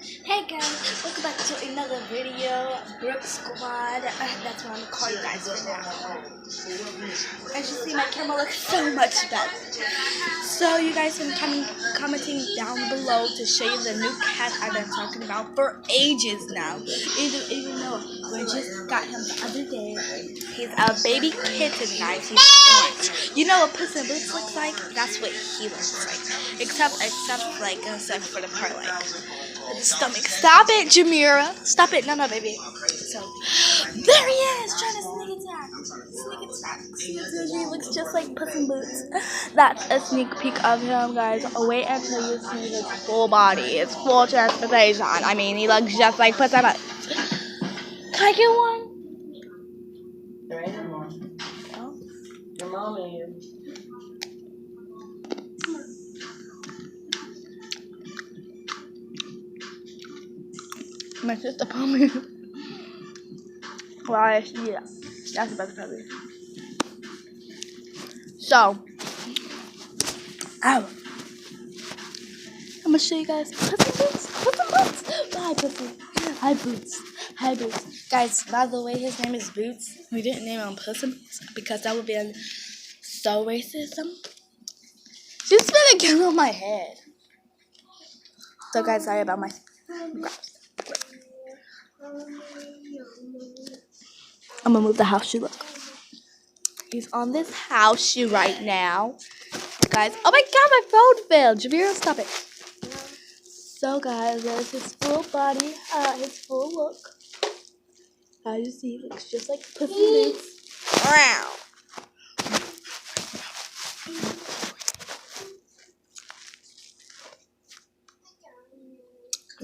Hey guys, welcome back to another video. Brook Squad. That's what I'm calling you guys for now. As you see, my camera looks so much better. So you guys been commenting down below to show you the new cat I've been talking about for ages now. Even though we just got him the other day. He's a baby kitten, guys. He's orange. You know what Puss in Boots looks like? That's what he looks like. Except for the part like the stomach. Stop it, Jamira. Stop it. No, baby. So there he is, trying to sneak attack. Sneak attack. He looks just like Puss in Boots. That's a sneak peek of him, guys. Wait until you see his full body, his full transportation. I mean, he looks just like Puss in Boots. Can I get one? There ain't more. No. Your mom is. My sister Pommy. Why? Yeah, that's the best probably. So, ow. I'm gonna show you guys Puss in Boots. Puss in Boots. Hi, Pussy. Hi, Boots. Hi, Boots. Guys, by the way, his name is Boots. We didn't name him Puss in Boots because that would be so racism. She's gonna get on my head. So, guys, sorry about my graphs. I'm gonna move the house shoe. Look, he's on this house shoe right now, guys. Oh my God, my phone failed. Jamira, stop it. So, guys, there's his full body, his full look. As you see, he looks just like Puss in Boots. Wow.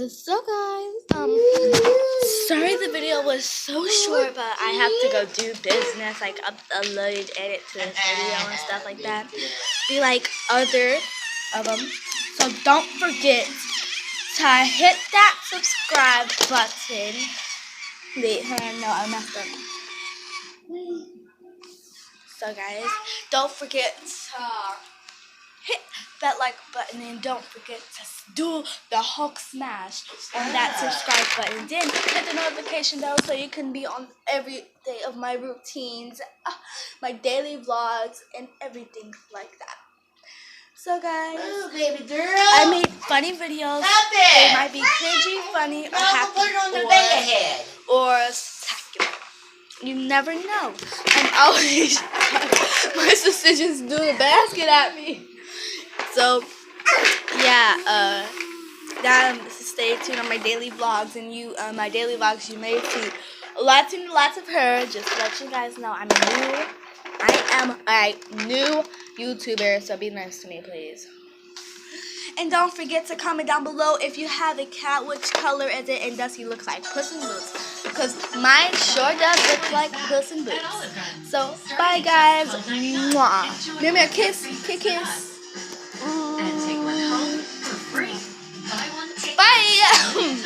So, guys, sorry the video was so short, but I have to go do business, like upload, edit to this video and stuff like that. Be like other of them. So don't forget to hit that subscribe button. Wait, no, I messed up. So guys, don't forget to hit that like button and don't forget to do the Hulk smash on that subscribe button. Then hit the notification bell so you can be on every day of my routines, my daily vlogs, and everything like that. So guys, Ooh, baby girl. I made funny videos. Stop it. They might be cringy, funny, or happy, put it on the bed head. or spectacular. You never know. I'm always my sister just threw the basket at me. So yeah, stay tuned on my daily vlogs, and my daily vlogs you may see lots and lots of her. Just to let you guys know, I am a new YouTuber, so be nice to me, please. And don't forget to comment down below if you have a cat, which color is it, and does he look like Puss in Boots? Because mine sure does look like Puss in Boots. So, bye guys. Mwah. Give me a kiss. Kiss. And take one home for free. Buy one, take Bye.